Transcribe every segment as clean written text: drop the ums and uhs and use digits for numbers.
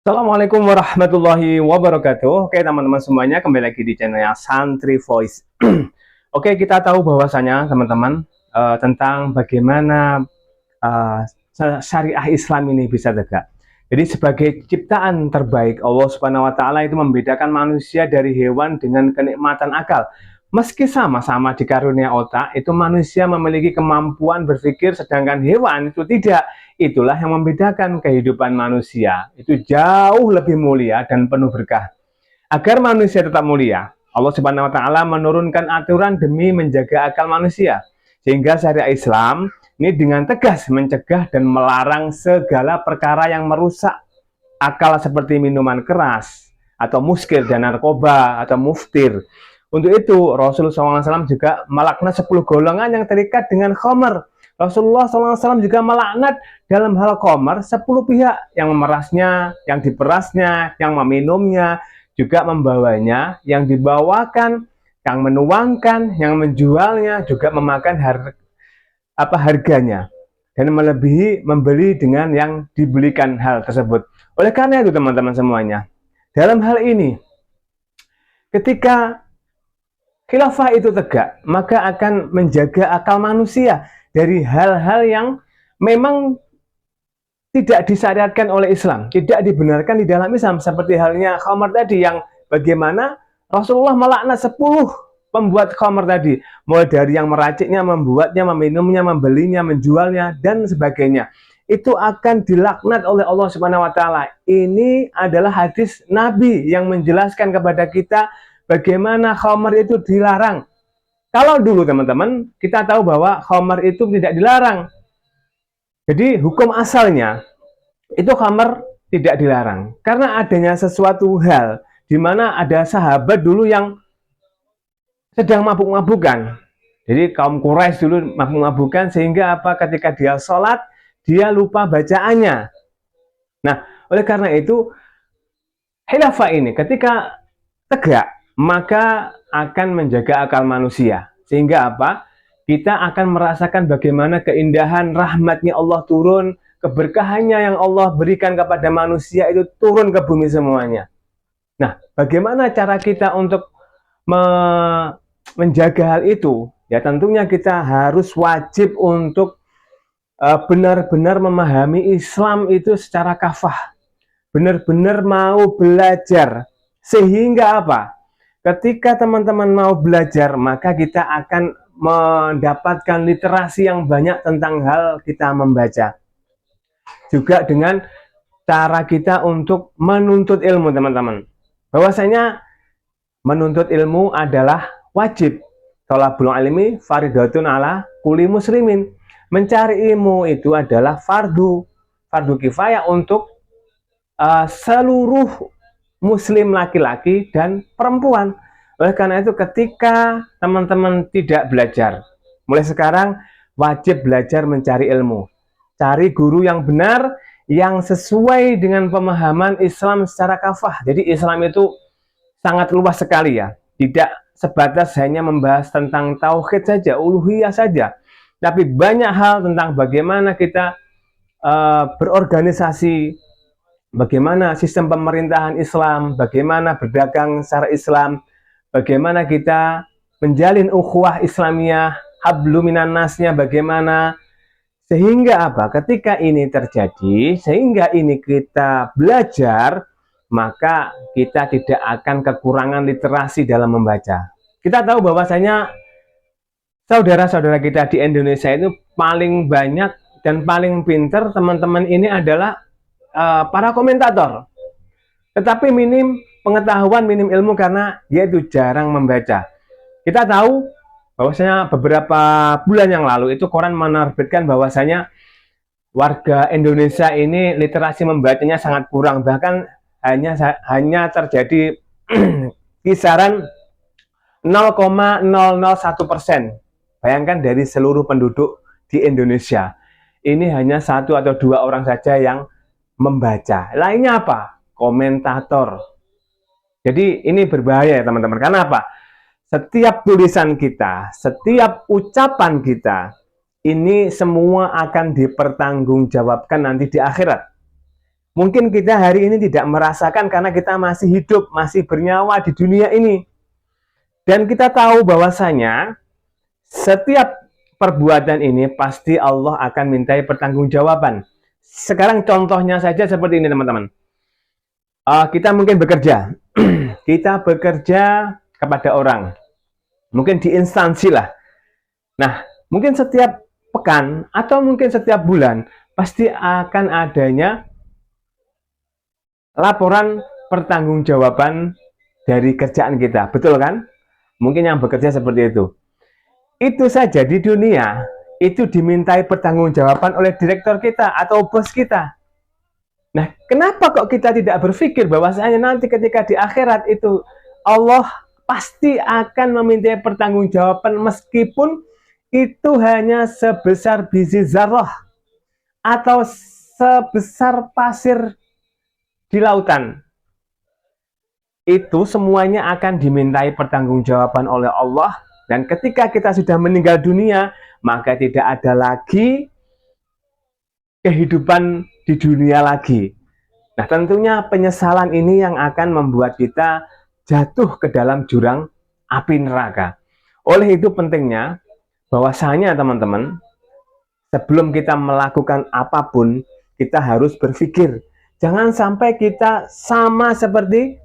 Assalamualaikum warahmatullahi wabarakatuh. Oke teman-teman semuanya, kembali lagi di channelnya Santri Voice. Oke, kita tahu bahwasanya teman-teman tentang bagaimana uh, syariah Islam ini bisa tegak. Jadi sebagai ciptaan terbaik, Allah Subhanahu wa taala itu membedakan manusia dari hewan dengan kenikmatan akal. Meski sama-sama dikarunia otak, itu manusia memiliki kemampuan berpikir sedangkan hewan itu tidak. Itulah yang membedakan kehidupan manusia. Itu jauh lebih mulia dan penuh berkah. Agar manusia tetap mulia, Allah Subhanahu wa taala menurunkan aturan demi menjaga akal manusia. Sehingga syariat Islam ini dengan tegas mencegah dan melarang segala perkara yang merusak akal seperti minuman keras atau muskir dan narkoba atau muftir. Untuk itu Rasulullah SAW juga melaknat 10 golongan yang terikat dengan khamar. Rasulullah SAW juga melaknat dalam hal khamar 10 pihak yang memerasnya, yang diperasnya, yang meminumnya, juga membawanya, yang dibawakan, yang menuangkan, yang menjualnya, juga memakan harganya dan melebihi membeli dengan yang dibelikan hal tersebut. Oleh karena itu teman-teman semuanya, dalam hal ini ketika khilafah itu tegak, maka akan menjaga akal manusia dari hal-hal yang memang tidak disyariatkan oleh Islam, tidak dibenarkan di dalam Islam, seperti halnya khamar tadi yang bagaimana Rasulullah melaknat 10 pembuat khamar tadi, mulai dari yang meraciknya, membuatnya, meminumnya, membelinya, menjualnya, dan sebagainya. Itu akan dilaknat oleh Allah Subhanahu wa taala. Ini adalah hadis Nabi yang menjelaskan kepada kita bagaimana khamar itu dilarang. Kalau dulu teman-teman, kita tahu bahwa khamar itu tidak dilarang. Jadi hukum asalnya itu khamar tidak dilarang karena adanya sesuatu hal di mana ada sahabat dulu yang sedang mabuk-mabukan. Jadi kaum Quraisy dulu mabuk-mabukan sehingga apa, ketika dia sholat dia lupa bacaannya. Nah, oleh karena itu khilafah ini ketika tegak maka akan menjaga akal manusia. Sehingga apa? Kita akan merasakan bagaimana keindahan rahmatnya Allah turun, keberkahannya yang Allah berikan kepada manusia itu turun ke bumi semuanya. Nah, bagaimana cara kita untuk menjaga hal itu? Ya tentunya kita harus wajib untuk benar-benar memahami Islam itu secara kafah. Benar-benar mau belajar. Sehingga apa? Ketika teman-teman mau belajar, maka kita akan mendapatkan literasi yang banyak tentang hal kita membaca. Juga dengan cara kita untuk menuntut ilmu, teman-teman. Bahwasanya menuntut ilmu adalah wajib. Thalabul ilmi fardhatun ala kulli muslimin. Mencari ilmu itu adalah fardu kifayah untuk seluruh muslim laki-laki dan perempuan. Oleh karena itu ketika teman-teman tidak belajar, mulai sekarang wajib belajar mencari ilmu. Cari guru yang benar, yang sesuai dengan pemahaman Islam secara kafah. Jadi Islam itu sangat luas sekali ya. Tidak sebatas hanya membahas tentang tauhid saja, uluhiyah saja. Tapi banyak hal tentang bagaimana kita berorganisasi, bagaimana sistem pemerintahan Islam, bagaimana berdagang secara Islam, bagaimana kita menjalin ukhuwah Islamiyah, hablum minan nasnya bagaimana, sehingga apa? Ketika ini terjadi, sehingga ini kita belajar, maka kita tidak akan kekurangan literasi dalam membaca. Kita tahu bahwasanya saudara-saudara kita di Indonesia itu paling banyak dan paling pinter teman-teman ini adalah para komentator. Tetapi minim pengetahuan, minim ilmu karena dia itu jarang membaca. Kita tahu bahwasanya beberapa bulan yang lalu itu koran menerbitkan bahwasanya warga Indonesia ini literasi membacanya sangat kurang, bahkan hanya terjadi kisaran 0,001%. Bayangkan dari seluruh penduduk di Indonesia, ini hanya 1 atau 2 orang saja yang membaca. Lainnya apa? Komentator. Jadi ini berbahaya ya teman-teman. Karena apa? Setiap tulisan kita, setiap ucapan kita, ini semua akan dipertanggungjawabkan nanti di akhirat. Mungkin kita hari ini tidak merasakan karena kita masih hidup, masih bernyawa di dunia ini. Dan kita tahu bahwasanya setiap perbuatan ini pasti Allah akan mintai pertanggungjawaban. Sekarang contohnya saja seperti ini teman-teman. Kita mungkin bekerja, kita bekerja kepada orang, mungkin di instansi lah. Nah, mungkin setiap pekan atau mungkin setiap bulan pasti akan adanya laporan pertanggungjawaban dari kerjaan kita, betul kan? Mungkin yang bekerja seperti itu. Itu saja di dunia itu dimintai pertanggungjawaban oleh direktur kita atau bos kita. Nah, kenapa kok kita tidak berpikir bahwasanya nanti ketika di akhirat itu Allah pasti akan meminta pertanggungjawaban meskipun itu hanya sebesar biji zarrah atau sebesar pasir di lautan. Itu semuanya akan dimintai pertanggungjawaban oleh Allah, dan ketika kita sudah meninggal dunia, maka tidak ada lagi kehidupan di dunia lagi. Nah, tentunya penyesalan ini yang akan membuat kita jatuh ke dalam jurang api neraka. Oleh itu pentingnya bahwasanya teman-teman, sebelum kita melakukan apapun, kita harus berpikir. Jangan sampai kita sama seperti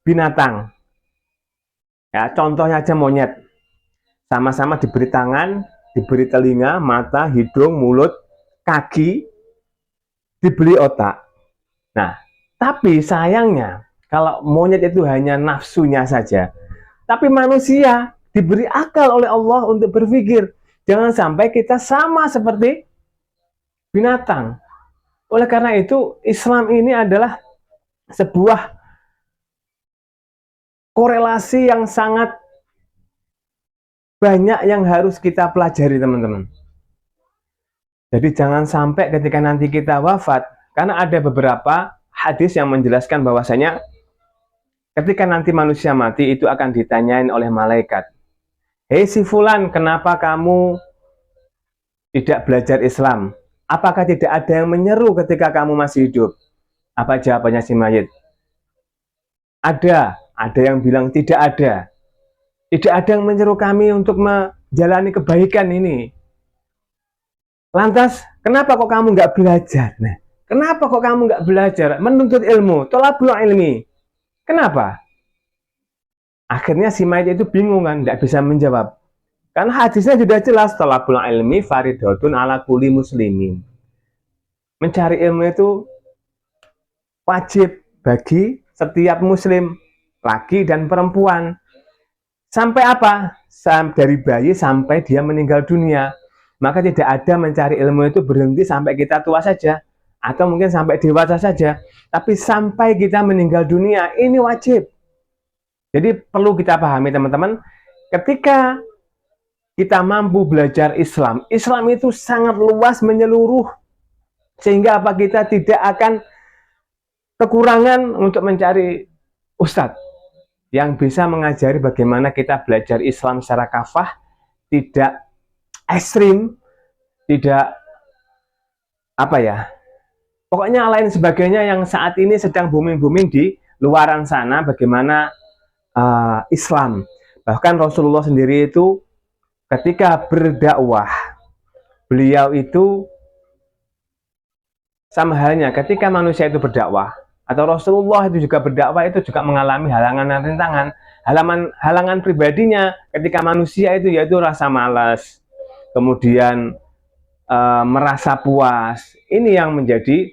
binatang. Ya, contohnya aja monyet. Sama-sama diberi tangan, diberi telinga, mata, hidung, mulut, kaki, diberi otak. Nah, tapi sayangnya kalau monyet itu hanya nafsunya saja. Tapi manusia diberi akal oleh Allah untuk berpikir. Jangan sampai kita sama seperti binatang. Oleh karena itu, Islam ini adalah sebuah korelasi yang sangat banyak yang harus kita pelajari, teman-teman. Jadi jangan sampai ketika nanti kita wafat, karena ada beberapa hadis yang menjelaskan bahwasanya ketika nanti manusia mati itu akan ditanyain oleh malaikat. Hei si fulan, kenapa kamu tidak belajar Islam? Apakah tidak ada yang menyeru ketika kamu masih hidup? Apa jawabannya si mayit? Ada yang bilang tidak ada. Tidak ada yang menyeru kami untuk menjalani kebaikan ini. Lantas, kenapa kok kamu nggak belajar? Nah, kenapa kok kamu nggak belajar? Menuntut ilmu, tolabul ilmi. Kenapa? Akhirnya si mayit itu bingung kan, nggak bisa menjawab. Karena hadisnya sudah jelas, tolabul ilmi faridatun ala kulli muslimin. Mencari ilmu itu wajib bagi setiap muslim, laki dan perempuan. Sampai apa? Dari bayi sampai dia meninggal dunia. Maka tidak ada mencari ilmu itu berhenti sampai kita tua saja, atau mungkin sampai dewasa saja. Tapi sampai kita meninggal dunia, ini wajib. Jadi perlu kita pahami teman-teman, ketika kita mampu belajar Islam, Islam itu sangat luas menyeluruh. Sehingga apa, kita tidak akan kekurangan untuk mencari ustadz yang bisa mengajari bagaimana kita belajar Islam secara kafah, tidak ekstrim, tidak pokoknya lain sebagainya yang saat ini sedang booming-booming di luaran sana, bagaimana Islam. Bahkan Rasulullah sendiri itu ketika berdakwah, beliau itu sama halnya ketika manusia itu berdakwah, atau Rasulullah itu juga berdakwah, itu juga mengalami halangan dan rintangan. Halangan pribadinya ketika manusia itu yaitu rasa malas, kemudian merasa puas. Ini yang menjadi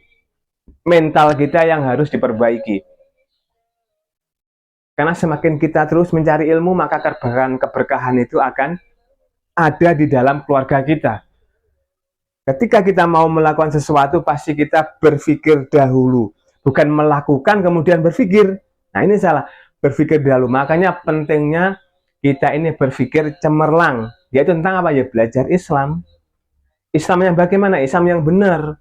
mental kita yang harus diperbaiki. Karena semakin kita terus mencari ilmu, maka keberkahan itu akan ada di dalam keluarga kita. Ketika kita mau melakukan sesuatu, pasti kita berpikir dahulu. Bukan melakukan kemudian berpikir. Nah, ini salah. Berpikir dahulu. Makanya pentingnya kita ini berpikir cemerlang. Yaitu tentang apa ya? Belajar Islam. Islam yang bagaimana? Islam yang benar.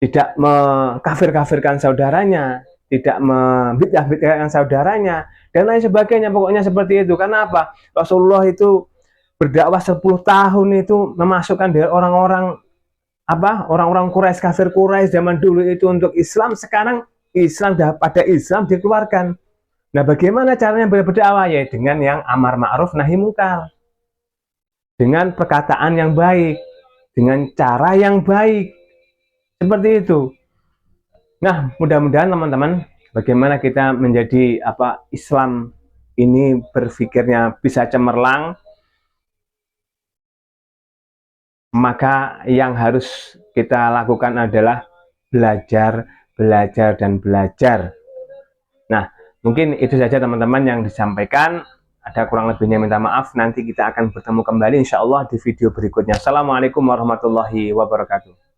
Tidak mengkafir-kafirkan saudaranya. Tidak membid'ah-bid'ahkan saudaranya. Dan lain sebagainya. Pokoknya seperti itu. Karena apa? Rasulullah itu berdakwah 10 tahun itu memasukkan dari orang-orang orang-orang Quraisy, kafir Quraisy zaman dulu itu untuk Islam, sekarang Islam pada Islam dikeluarkan. Nah, bagaimana caranya berdakwah? Ya dengan yang amar ma'ruf nahi mungkar, dengan perkataan yang baik, dengan cara yang baik, seperti itu. Nah, mudah-mudahan teman-teman, bagaimana kita menjadi Islam ini berpikirnya bisa cemerlang, maka yang harus kita lakukan adalah belajar, belajar, dan belajar. Nah, mungkin itu saja teman-teman yang disampaikan. Ada kurang lebihnya minta maaf. Nanti kita akan bertemu kembali insya Allah di video berikutnya. Assalamualaikum warahmatullahi wabarakatuh.